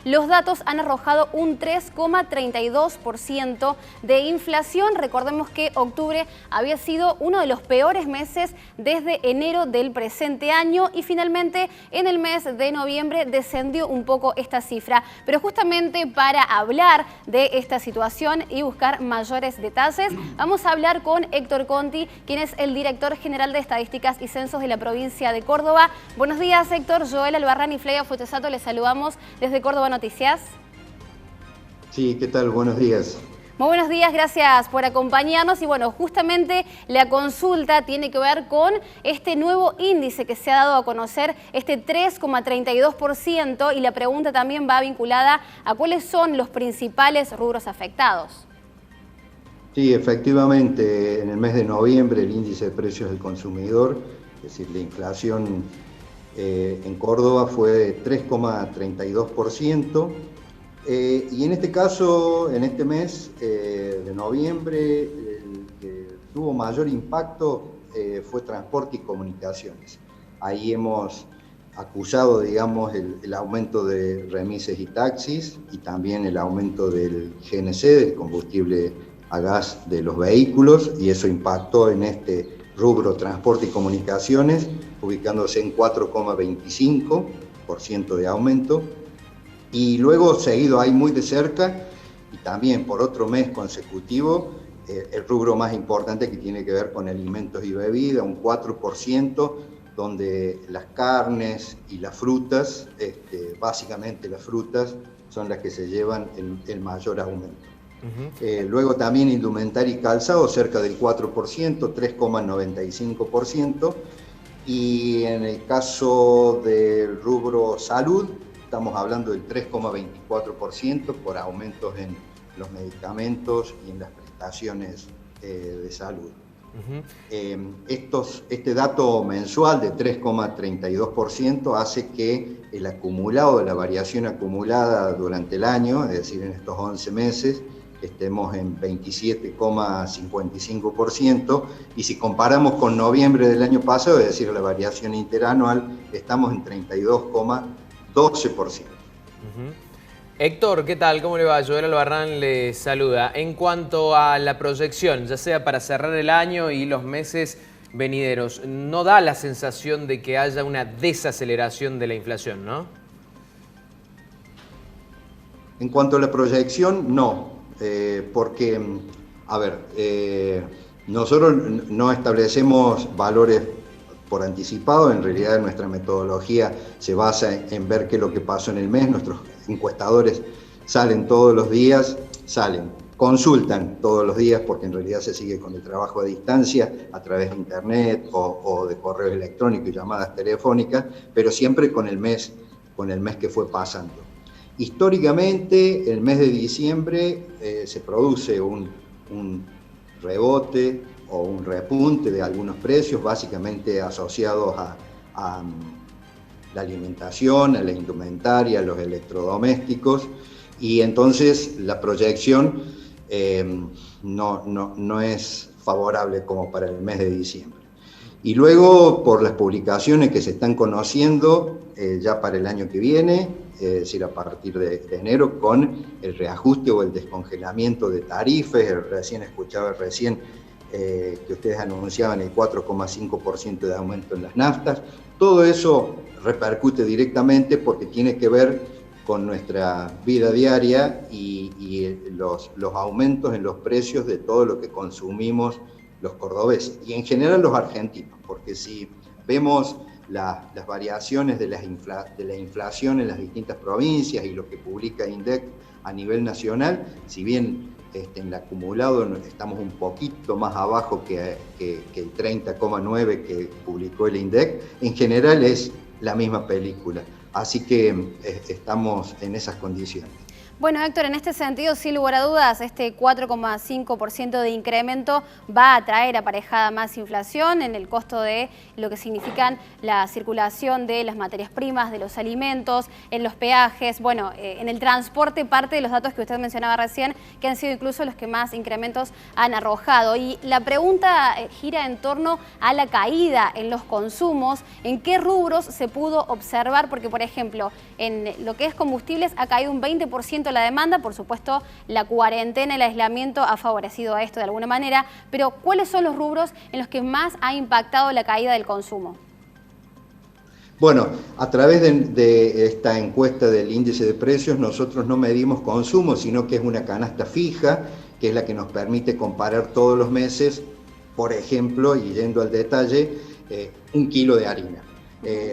los datos han arrojado un 3,32% de inflación. Recordemos que octubre había sido uno de los peores meses desde enero del presente año y finalmente en el mes de noviembre descendió un poco esta cifra. Pero justamente para hablar de esta situación y buscar mayores detalles, vamos a hablar con Héctor Conti, quien es el director general de Estadísticas y Censos de la provincia de Córdoba. Buenos días, Héctor. Joel Albarrán y Flavia Futesato, les saludamos desde Córdoba Noticias. Sí, ¿qué tal? Buenos días. Muy buenos días, gracias por acompañarnos. Y bueno, justamente la consulta tiene que ver con este nuevo índice que se ha dado a conocer, este 3,32%, y la pregunta también va vinculada a cuáles son los principales rubros afectados. Sí, efectivamente, en el mes de noviembre el índice de precios del consumidor, es decir, la inflación en Córdoba fue de 3,32%. Y en este caso, en este mes de noviembre, el que tuvo mayor impacto fue transporte y comunicaciones. Ahí hemos acusado, digamos, el aumento de remises y taxis y también el aumento del GNC, del combustible a gas de los vehículos, y eso impactó en este rubro transporte y comunicaciones, ubicándose en 4,25% de aumento. Y luego, seguido ahí muy de cerca, y también por otro mes consecutivo, el rubro más importante que tiene que ver con alimentos y bebidas, un 4%, donde las carnes y las frutas, básicamente las frutas, son las que se llevan el mayor aumento. Luego también indumentaria y calzado, cerca del 4%, 3,95%. Y en el caso del rubro salud, estamos hablando del 3,24% por aumentos en los medicamentos y en las prestaciones de salud. Este dato mensual de 3,32% hace que el acumulado de la variación acumulada durante el año, es decir, en estos 11 meses, estemos en 27,55%, y si comparamos con noviembre del año pasado, es decir, la variación interanual, estamos en 32,12%. Héctor, ¿qué tal? ¿Cómo le va? Joel Albarrán le saluda. En cuanto a la proyección, ya sea para cerrar el año y los meses venideros, no da la sensación de que haya una desaceleración de la inflación, ¿no? En cuanto a la proyección, no. Porque, a ver, nosotros no establecemos valores por anticipado. En realidad nuestra metodología se basa en ver qué es lo que pasó en el mes. Nuestros encuestadores salen todos los días, consultan todos los días, porque en realidad se sigue con el trabajo a distancia a través de internet o de correo electrónico y llamadas telefónicas, pero siempre con el mes que fue pasando. Históricamente, el mes de diciembre se produce un rebote o un repunte de algunos precios, básicamente asociados a la alimentación, a la indumentaria, a los electrodomésticos, y entonces la proyección no es favorable como para el mes de diciembre. Y luego, por las publicaciones que se están conociendo ya para el año que viene, es decir, a partir de enero, con el reajuste o el descongelamiento de tarifas, escuchaba que ustedes anunciaban el 4,5% de aumento en las naftas. Todo eso repercute directamente porque tiene que ver con nuestra vida diaria y los aumentos en los precios de todo lo que consumimos los cordobeses y en general los argentinos, porque si vemos las variaciones de la inflación en las distintas provincias y lo que publica INDEC a nivel nacional, si bien en el acumulado estamos un poquito más abajo que el 30,9 que publicó el INDEC, en general es la misma película. Así que estamos en esas condiciones. Bueno, Héctor, en este sentido, sin lugar a dudas, este 4,5% de incremento va a traer aparejada más inflación en el costo de lo que significan la circulación de las materias primas, de los alimentos, en los peajes, bueno, en el transporte, parte de los datos que usted mencionaba recién, que han sido incluso los que más incrementos han arrojado. Y la pregunta gira en torno a la caída en los consumos, en qué rubros se pudo observar, porque, por ejemplo, en lo que es combustibles ha caído un 20% la demanda, por supuesto la cuarentena, el aislamiento ha favorecido a esto de alguna manera, pero ¿cuáles son los rubros en los que más ha impactado la caída del consumo? Bueno, a través de esta encuesta del índice de precios nosotros no medimos consumo, sino que es una canasta fija, que es la que nos permite comparar todos los meses, por ejemplo, y yendo al detalle, 1 kilo de harina.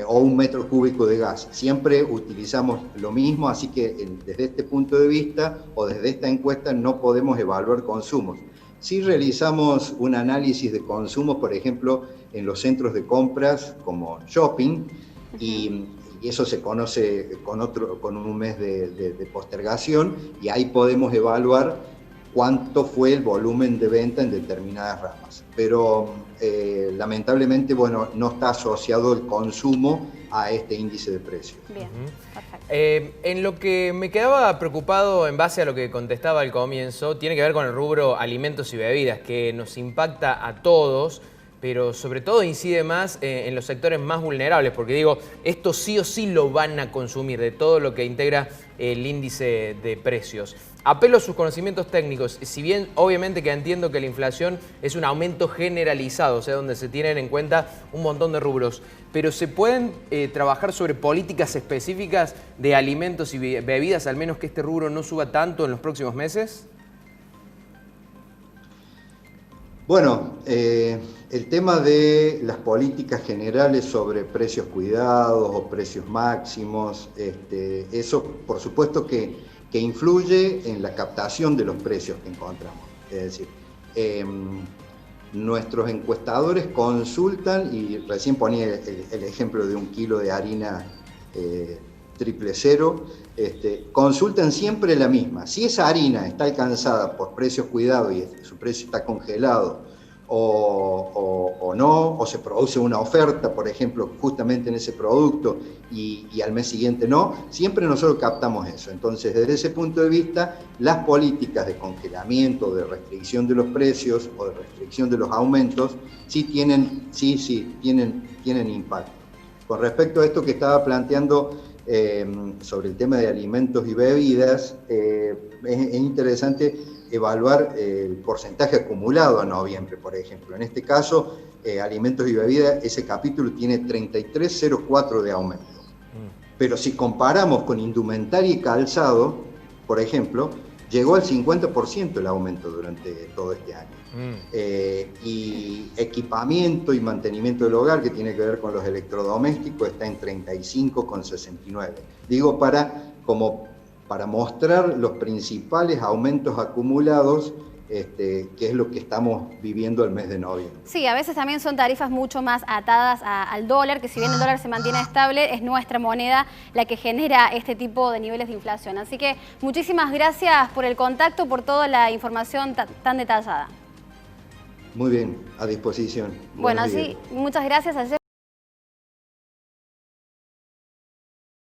O 1 metro cúbico de gas. Siempre utilizamos lo mismo, así que desde este punto de vista o desde esta encuesta no podemos evaluar consumos. Sí realizamos un análisis de consumos, por ejemplo, en los centros de compras como shopping, y eso se conoce con un mes de postergación, y ahí podemos evaluar cuánto fue el volumen de venta en determinadas ramas. Pero lamentablemente, bueno, no está asociado el consumo a este índice de precios. Bien, perfecto. En lo que me quedaba preocupado en base a lo que contestaba al comienzo, tiene que ver con el rubro alimentos y bebidas, que nos impacta a todos, pero sobre todo incide más en los sectores más vulnerables, porque digo, esto sí o sí lo van a consumir de todo lo que integra el índice de precios. Apelo a sus conocimientos técnicos, si bien obviamente que entiendo que la inflación es un aumento generalizado, o sea, donde se tienen en cuenta un montón de rubros, pero ¿se pueden trabajar sobre políticas específicas de alimentos y bebidas, al menos que este rubro no suba tanto en los próximos meses? Bueno, el tema de las políticas generales sobre precios cuidados o precios máximos, eso por supuesto que influye en la captación de los precios que encontramos. Es decir, nuestros encuestadores consultan, y recién ponía el ejemplo de 1 kilo de harina 000, consultan siempre la misma. Si esa harina está alcanzada por precios cuidados y su precio está congelado o no, o se produce una oferta, por ejemplo, justamente en ese producto y al mes siguiente no, siempre nosotros captamos eso. Entonces, desde ese punto de vista, las políticas de congelamiento, de restricción de los precios o de restricción de los aumentos, sí tienen impacto. Con respecto a esto que estaba planteando sobre el tema de alimentos y bebidas, es interesante evaluar el porcentaje acumulado a noviembre, por ejemplo. En este caso, alimentos y bebidas, ese capítulo tiene 33,04 de aumento. Pero si comparamos con indumentaria y calzado, por ejemplo, llegó al 50% el aumento durante todo este año. Y equipamiento y mantenimiento del hogar, que tiene que ver con los electrodomésticos, está en 35,69. Digo, para mostrar los principales aumentos acumulados, que es lo que estamos viviendo el mes de noviembre. Sí, a veces también son tarifas mucho más atadas al dólar, que si bien el dólar se mantiene estable, es nuestra moneda la que genera este tipo de niveles de inflación. Así que muchísimas gracias por el contacto, por toda la información tan detallada. Muy bien, a disposición. Bueno, sí, muchas gracias.